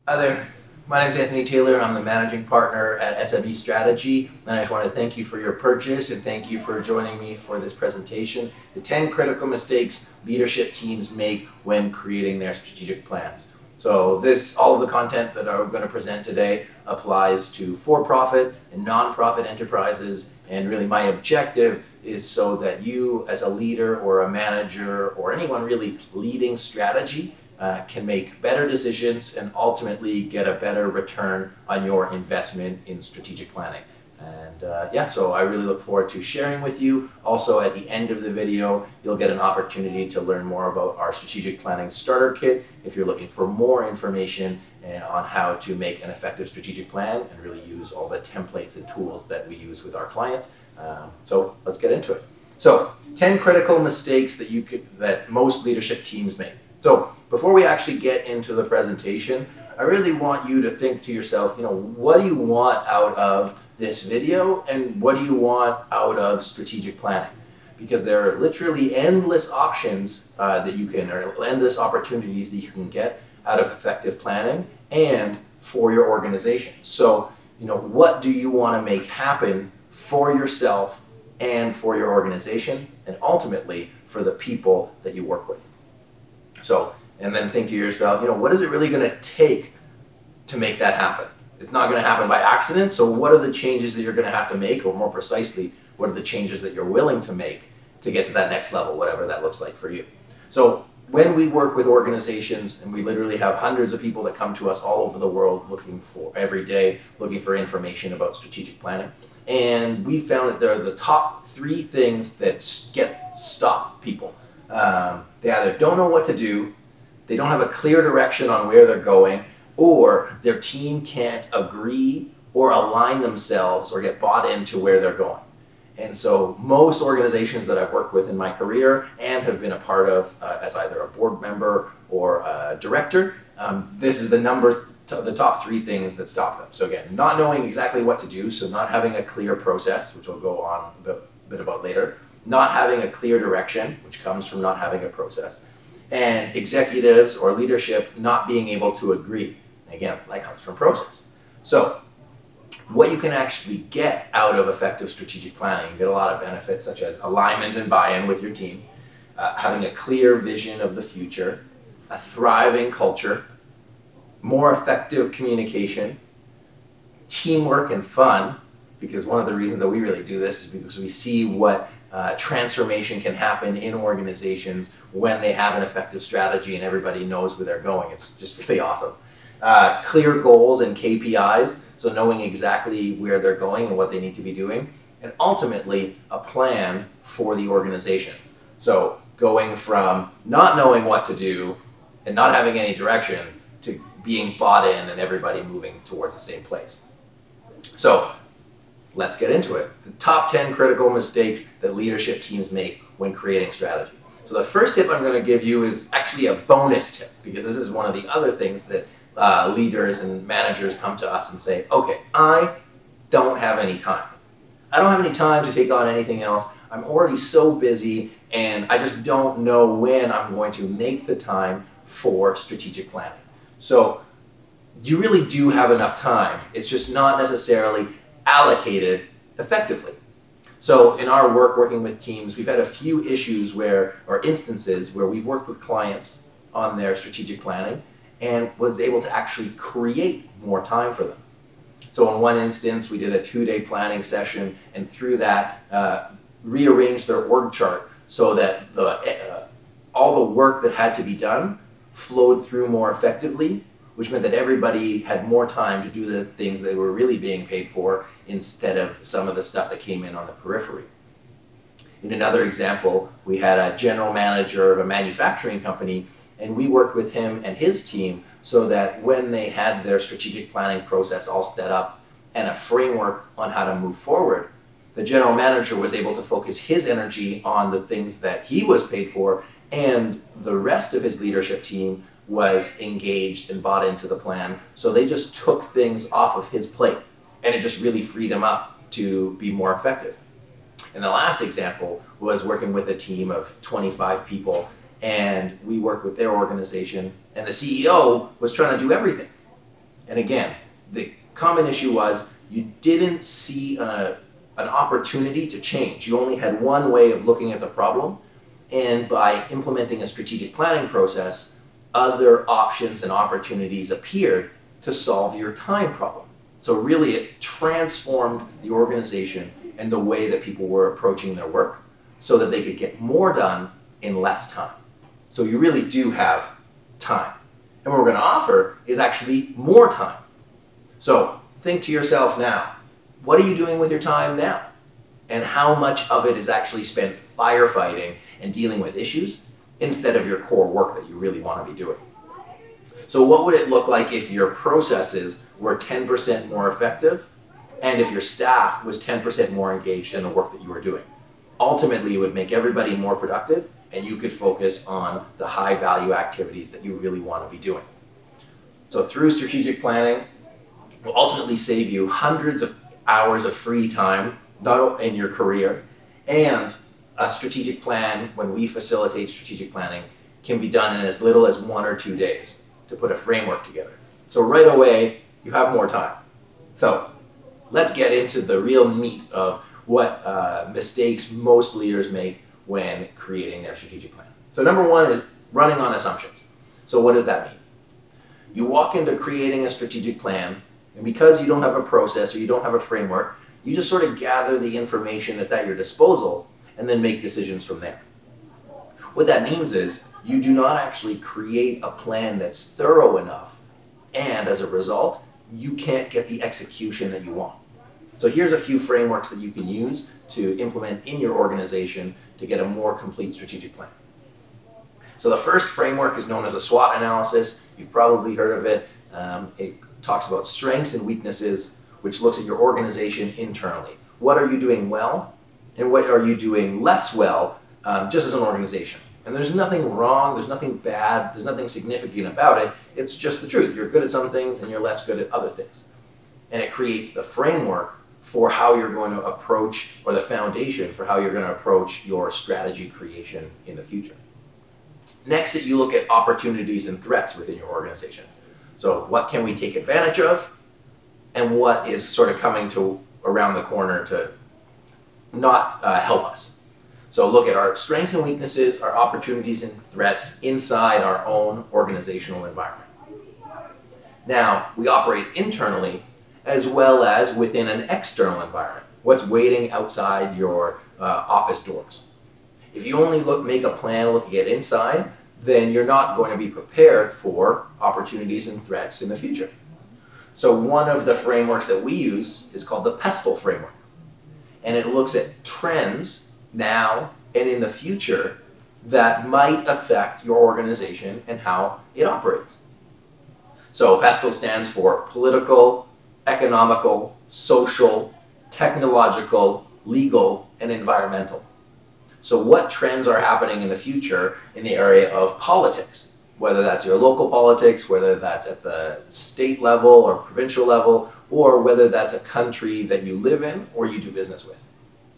Hi there, my name is Anthony Taylor. I'm the managing partner at SME Strategy, and I just want to thank you for your purchase and thank you for joining me for this presentation, the 10 critical mistakes leadership teams make when creating their strategic plans. So all of the content that I'm going to present today applies to for-profit and non-profit enterprises, and really my objective is so that you as a leader or a manager or anyone really leading strategy can make better decisions and ultimately get a better return on your investment in strategic planning. And yeah, so I really look forward to sharing with you. Also, at the end of the video, you'll get an opportunity to learn more about our strategic planning starter kit if you're looking for more information on how to make an effective strategic plan and really use all the templates and tools that we use with our clients. So let's get into it. So 10 critical mistakes that most leadership teams make. So before we actually get into the presentation, I really want you to think to yourself, what do you want out of this video and what do you want out of strategic planning? Because there are literally endless options or endless opportunities that you can get out of effective planning and for your organization. So, what do you want to make happen for yourself and for your organization and ultimately for the people that you work with? So, and then think to yourself, what is it really going to take to make that happen? It's not going to happen by accident, so what are the changes that you're going to have to make, or more precisely, what are the changes that you're willing to make to get to that next level, whatever that looks like for you? So when we work with organizations, and we literally have hundreds of people that come to us all over the world every day looking for information about strategic planning, and we found that there are the top 3 things that stop people. They either don't know what to do, they don't have a clear direction on where they're going, or their team can't agree or align themselves or get bought into where they're going. And so most organizations that I've worked with in my career and have been a part of as either a board member or a director, this is the top 3 things that stop them. So again, not knowing exactly what to do, so not having a clear process, which we'll go on a bit about later, not having a clear direction, which comes from not having a process, and executives or leadership not being able to agree. Again, that comes from process. So what you can actually get out of effective strategic planning, you get a lot of benefits such as alignment and buy-in with your team, having a clear vision of the future, a thriving culture, more effective communication, teamwork and fun, because one of the reasons that we really do this is because we see what transformation can happen in organizations when they have an effective strategy and everybody knows where they're going. It's just really awesome. Clear goals and KPIs, so knowing exactly where they're going and what they need to be doing, and ultimately a plan for the organization. So going from not knowing what to do and not having any direction to being bought in and everybody moving towards the same place. So let's get into it. The top 10 critical mistakes that leadership teams make when creating strategy. So the first tip I'm going to give you is actually a bonus tip, because this is one of the other things that leaders and managers come to us and say, okay, I don't have any time. I don't have any time to take on anything else. I'm already so busy and I just don't know when I'm going to make the time for strategic planning. So you really do have enough time. It's just not necessarily allocated effectively. So in our work working with teams, we've had a few instances where we've worked with clients on their strategic planning and was able to actually create more time for them. So in one instance, we did a 2-day planning session, and through that, rearranged their org chart so that all the work that had to be done flowed through more effectively, which meant that everybody had more time to do the things they were really being paid for instead of some of the stuff that came in on the periphery. In another example, we had a general manager of a manufacturing company, and we worked with him and his team so that when they had their strategic planning process all set up and a framework on how to move forward, the general manager was able to focus his energy on the things that he was paid for, and the rest of his leadership team was engaged and bought into the plan. So they just took things off of his plate, and it just really freed him up to be more effective. And the last example was working with a team of 25 people, and we worked with their organization, and the CEO was trying to do everything. And again, the common issue was you didn't see an opportunity to change. You only had one way of looking at the problem, and by implementing a strategic planning process, other options and opportunities appeared to solve your time problem. So really it transformed the organization and the way that people were approaching their work so that they could get more done in less time. So you really do have time. And what we're going to offer is actually more time. So think to yourself now, what are you doing with your time now? And how much of it is actually spent firefighting and dealing with issues instead of your core work that you really want to be doing? So what would it look like if your processes were 10% more effective and if your staff was 10% more engaged in the work that you were doing? Ultimately, it would make everybody more productive and you could focus on the high value activities that you really want to be doing. So through strategic planning, will ultimately save you hundreds of hours of free time, not only in your career, and a strategic plan, when we facilitate strategic planning, can be done in as little as 1 or 2 days to put a framework together. So right away, you have more time. So let's get into the real meat of what mistakes most leaders make when creating their strategic plan. So number one is running on assumptions. So what does that mean? You walk into creating a strategic plan, and because you don't have a process or you don't have a framework, you just sort of gather the information that's at your disposal and then make decisions from there. What that means is you do not actually create a plan that's thorough enough, and as a result, you can't get the execution that you want. So here's a few frameworks that you can use to implement in your organization to get a more complete strategic plan. So the first framework is known as a SWOT analysis. You've probably heard of it. It talks about strengths and weaknesses, which looks at your organization internally. What are you doing well, and what are you doing less well, just as an organization? And there's nothing wrong, there's nothing bad, there's nothing significant about it. It's just the truth. You're good at some things and you're less good at other things. And it creates the framework for how you're going to approach, or the foundation for how you're going to approach your strategy creation in the future. Next, you look at opportunities and threats within your organization. So what can we take advantage of, and what is sort of coming to around the corner to not help us. So look at our strengths and weaknesses, our opportunities and threats inside our own organizational environment. Now, we operate internally as well as within an external environment. What's waiting outside your office doors? If you only make a plan looking at inside, then you're not going to be prepared for opportunities and threats in the future. So one of the frameworks that we use is called the PESTLE framework. And it looks at trends now and in the future that might affect your organization and how it operates. So PESTLE stands for political, economical, social, technological, legal, and environmental. So what trends are happening in the future in the area of politics? Whether that's your local politics, whether that's at the state level or provincial level, or whether that's a country that you live in or you do business with.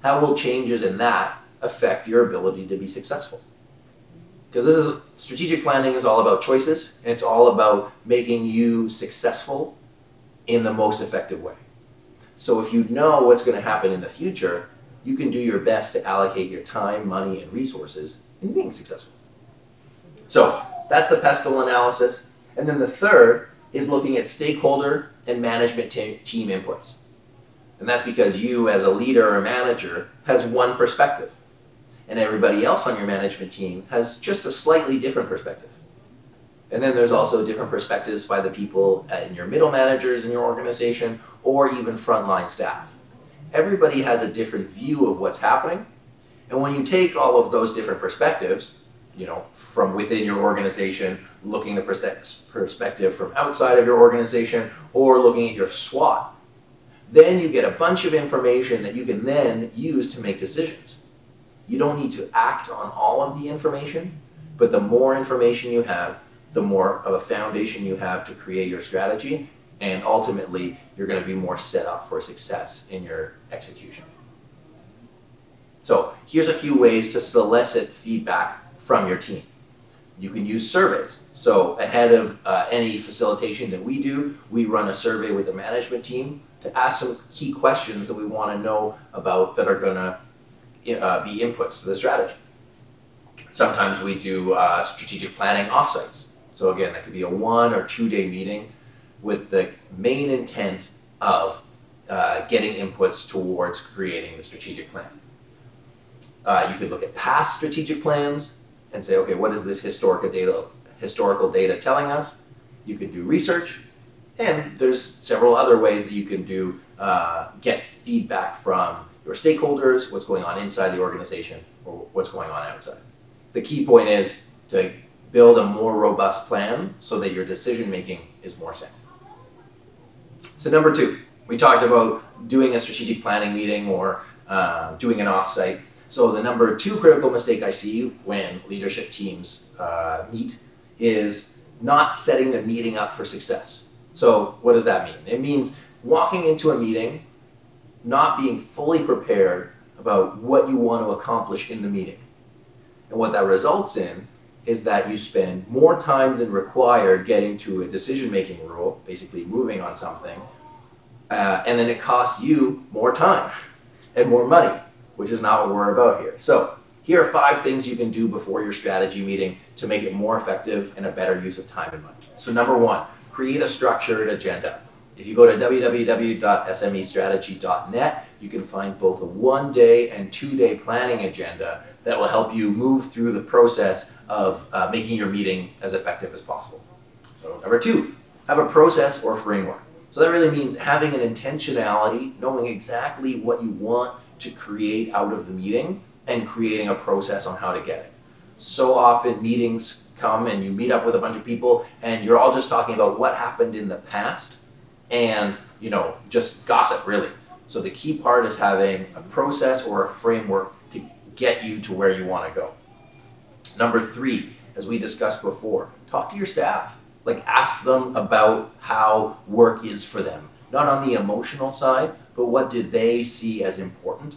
How will changes in that affect your ability to be successful? Because strategic planning is all about choices, and it's all about making you successful in the most effective way. So if you know what's going to happen in the future, you can do your best to allocate your time, money, and resources in being successful. So that's the PESTLE analysis. And then the third is looking at stakeholder and management team inputs. And that's because you, as a leader or manager, has one perspective. And everybody else on your management team has just a slightly different perspective. And then there's also different perspectives by the people in your middle managers in your organization, or even frontline staff. Everybody has a different view of what's happening. And when you take all of those different perspectives, from within your organization, looking at the perspective from outside of your organization, or looking at your SWOT, then you get a bunch of information that you can then use to make decisions. You don't need to act on all of the information, but the more information you have, the more of a foundation you have to create your strategy, and ultimately you're going to be more set up for success in your execution. So here's a few ways to solicit feedback from your team. You can use surveys. So ahead of any facilitation that we do, we run a survey with the management team to ask some key questions that we want to know about that are going to be inputs to the strategy. Sometimes we do strategic planning offsites. So again, that could be a 1 or 2 day meeting with the main intent of getting inputs towards creating the strategic plan. You could look at past strategic plans and say, okay, what is this historical data telling us? You could do research, and there's several other ways that you can do get feedback from your stakeholders, what's going on inside the organization, or what's going on outside. The key point is to build a more robust plan so that your decision making is more sound. So number 2, we talked about doing a strategic planning meeting or doing an offsite. So the number 2 critical mistake I see when leadership teams meet is not setting the meeting up for success. So what does that mean? It means walking into a meeting, not being fully prepared about what you want to accomplish in the meeting. And what that results in is that you spend more time than required getting to a decision-making rule, basically moving on something, and then it costs you more time and more money, which is not what we're about here. So here are 5 things you can do before your strategy meeting to make it more effective and a better use of time and money. So number 1, create a structured agenda. If you go to www.smestrategy.net, you can find both a 1-day and 2-day planning agenda that will help you move through the process of making your meeting as effective as possible. So number 2, have a process or framework. So that really means having an intentionality, knowing exactly what you want to create out of the meeting and creating a process on how to get it. So often meetings come and you meet up with a bunch of people and you're all just talking about what happened in the past and, just gossip really. So the key part is having a process or a framework to get you to where you want to go. Number 3, as we discussed before, talk to your staff. Ask them about how work is for them. Not on the emotional side, but what did they see as important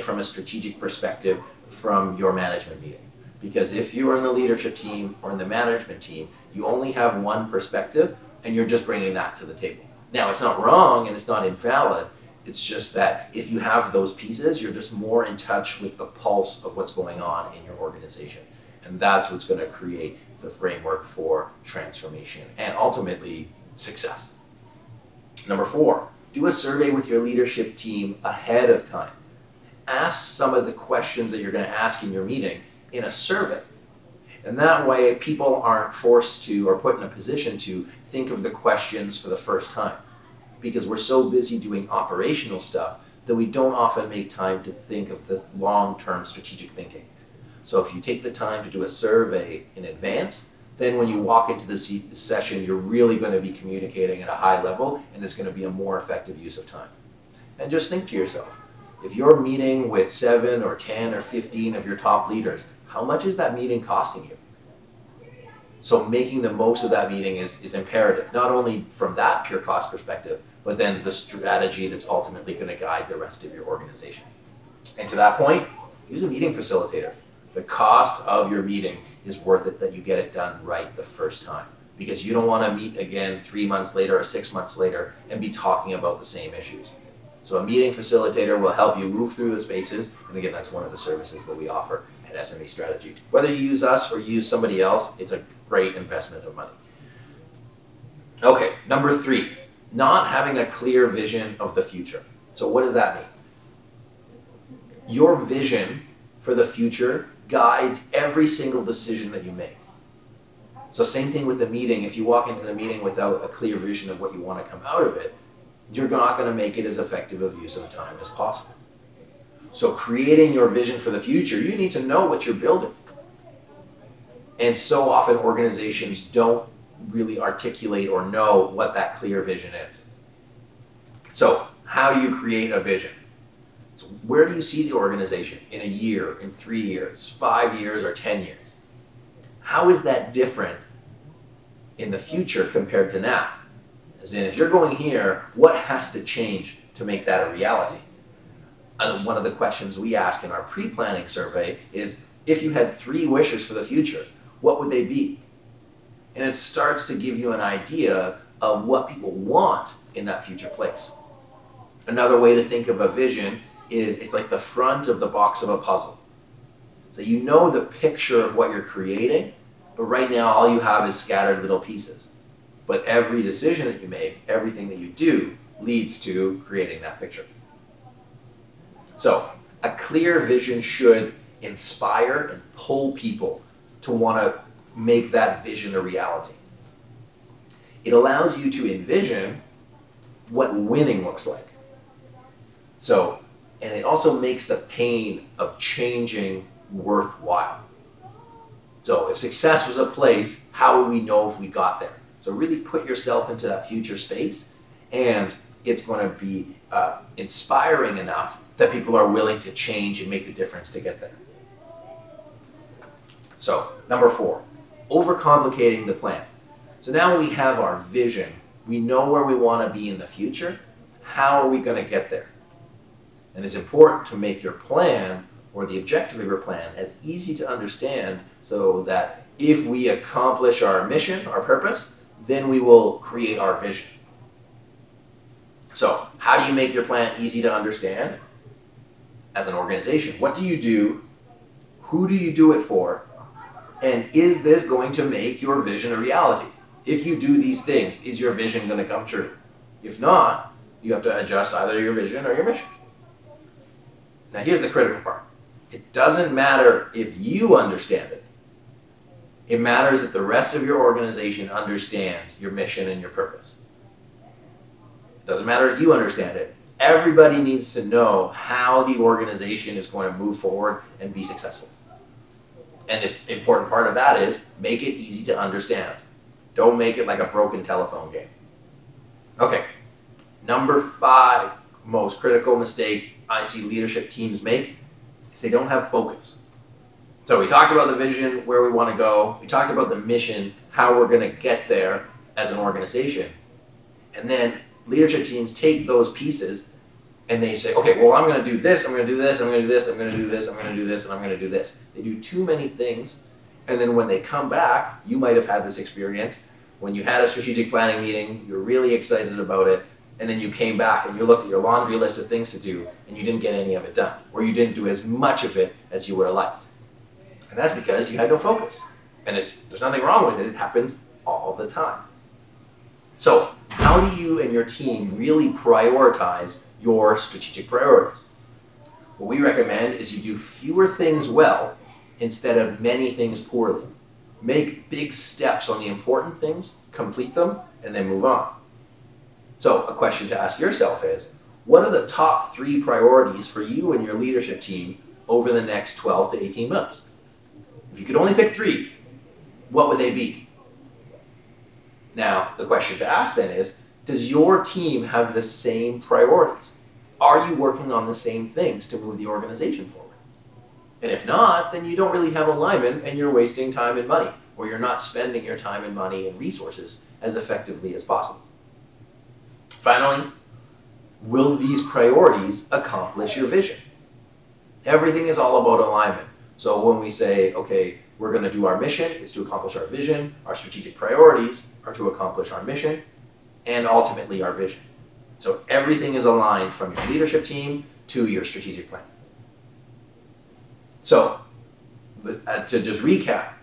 from a strategic perspective from your management meeting. Because if you're in the leadership team or in the management team, you only have one perspective and you're just bringing that to the table. Now, it's not wrong and it's not invalid. It's just that if you have those pieces, you're just more in touch with the pulse of what's going on in your organization. And that's what's going to create the framework for transformation and ultimately success. Number 4, do a survey with your leadership team ahead of time. Ask some of the questions that you're going to ask in your meeting in a survey. And that way people aren't forced to or put in a position to think of the questions for the first time. Because we're so busy doing operational stuff that we don't often make time to think of the long-term strategic thinking. So if you take the time to do a survey in advance, then when you walk into the session, you're really going to be communicating at a high level and it's going to be a more effective use of time. And just think to yourself, if you're meeting with 7 or 10 or 15 of your top leaders, how much is that meeting costing you? So making the most of that meeting is imperative, not only from that pure cost perspective, but then the strategy that's ultimately going to guide the rest of your organization. And to that point, use a meeting facilitator. The cost of your meeting is worth it that you get it done right the first time, because you don't want to meet again 3 months later or 6 months later and be talking about the same issues. So a meeting facilitator will help you move through the spaces, and again, that's one of the services that we offer at SME Strategy. Whether you use us or use somebody else, it's a great investment of money. Okay, number 3, not having a clear vision of the future. So what does that mean? Your vision for the future guides every single decision that you make. So same thing with the meeting. If you walk into the meeting without a clear vision of what you want to come out of it, you're not going to make it as effective of use of time as possible. So creating your vision for the future, you need to know what you're building. And so often organizations don't really articulate or know what that clear vision is. So how do you create a vision? So where do you see the organization in a year, in 3 years, 5 years, or 10 years? How is that different in the future compared to now? As in, if you're going here, what has to change to make that a reality? And one of the questions we ask in our pre-planning survey is, if you had 3 wishes for the future, what would they be? And it starts to give you an idea of what people want in that future place. Another way to think of a vision is it's like the front of the box of a puzzle. So you know the picture of what you're creating, but right now all you have is scattered little pieces. But every decision that you make, everything that you do, leads to creating that picture. So a clear vision should inspire and pull people to want to make that vision a reality. It allows you to envision what winning looks like. So, and it also makes the pain of changing worthwhile. So if success was a place, how would we know if we got there? So really put yourself into that future space, and it's going to be inspiring enough that people are willing to change and make a difference to get there. So, number 4, overcomplicating the plan. So now we have our vision. We know where we want to be in the future. How are we going to get there? And it's important to make your plan or the objective of your plan as easy to understand so that if we accomplish our mission, our purpose, then we will create our vision. So how do you make your plan easy to understand? As an organization, what do you do? Who do you do it for? And is this going to make your vision a reality? If you do these things, is your vision going to come true? If not, you have to adjust either your vision or your mission. Now here's the critical part. It doesn't matter if you understand it. It matters that the rest of your organization understands your mission and your purpose. It doesn't matter if you understand it. Everybody needs to know how the organization is going to move forward and be successful. And the important part of that is make it easy to understand. Don't make it like a broken telephone game. Okay, number 5 most critical mistake I see leadership teams make is they don't have focus. So we talked about the vision, where we want to go. We talked about the mission, how we're going to get there as an organization. And then leadership teams take those pieces and they say, okay, well, I'm going to do this, I'm going to do this, I'm going to do this, I'm going to do this, I'm going to do this, and I'm going to do this. They do too many things, and then when they come back, you might have had this experience. When you had a strategic planning meeting, you're really excited about it, and then you came back and you looked at your laundry list of things to do, and you didn't get any of it done, or you didn't do as much of it as you would have liked. And that's because you had no focus. And there's nothing wrong with it, it happens all the time. So how do you and your team really prioritize your strategic priorities? What we recommend is you do fewer things well instead of many things poorly. Make big steps on the important things, complete them, and then move on. So a question to ask yourself is, what are the top 3 priorities for you and your leadership team over the next 12 to 18 months? If you could only pick 3, what would they be? Now, the question to ask then is, does your team have the same priorities? Are you working on the same things to move the organization forward? And if not, then you don't really have alignment and you're wasting time and money, or you're not spending your time and money and resources as effectively as possible. Finally, will these priorities accomplish your vision? Everything is all about alignment. So when we say, okay, we're going to do our mission, it's to accomplish our vision, our strategic priorities are to accomplish our mission, and ultimately our vision. So everything is aligned from your leadership team to your strategic plan. So to just recap,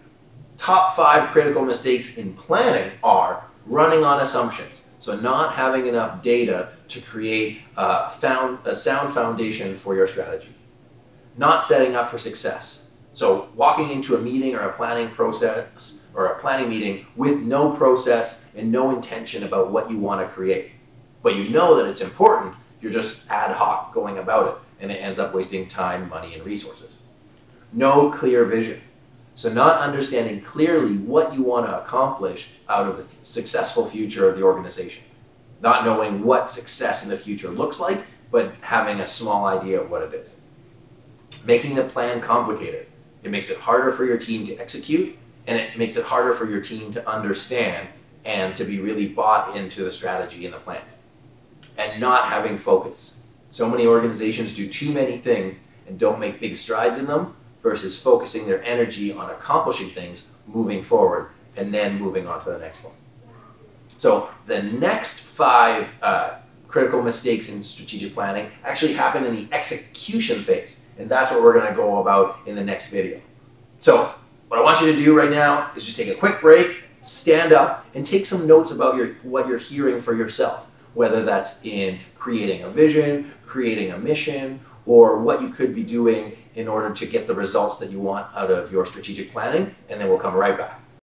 top 5 critical mistakes in planning are running on assumptions. So not having enough data to create a sound foundation for your strategy. Not setting up for success. So walking into a meeting or a planning process or a planning meeting with no process and no intention about what you want to create. But you know that it's important, you're just ad hoc going about it, and it ends up wasting time, money, and resources. No clear vision. So not understanding clearly what you want to accomplish out of the successful future of the organization. Not knowing what success in the future looks like, but having a small idea of what it is. Making the plan complicated. It makes it harder for your team to execute, and it makes it harder for your team to understand and to be really bought into the strategy and the plan. And not having focus. So many organizations do too many things and don't make big strides in them versus focusing their energy on accomplishing things moving forward, and then moving on to the next one. So the next 5 critical mistakes in strategic planning actually happen in the execution phase, and that's what we're going to go about in the next video. So what I want you to do right now is just take a quick break, stand up, and take some notes about what you're hearing for yourself, whether that's in creating a vision, creating a mission, or what you could be doing in order to get the results that you want out of your strategic planning, and then we'll come right back.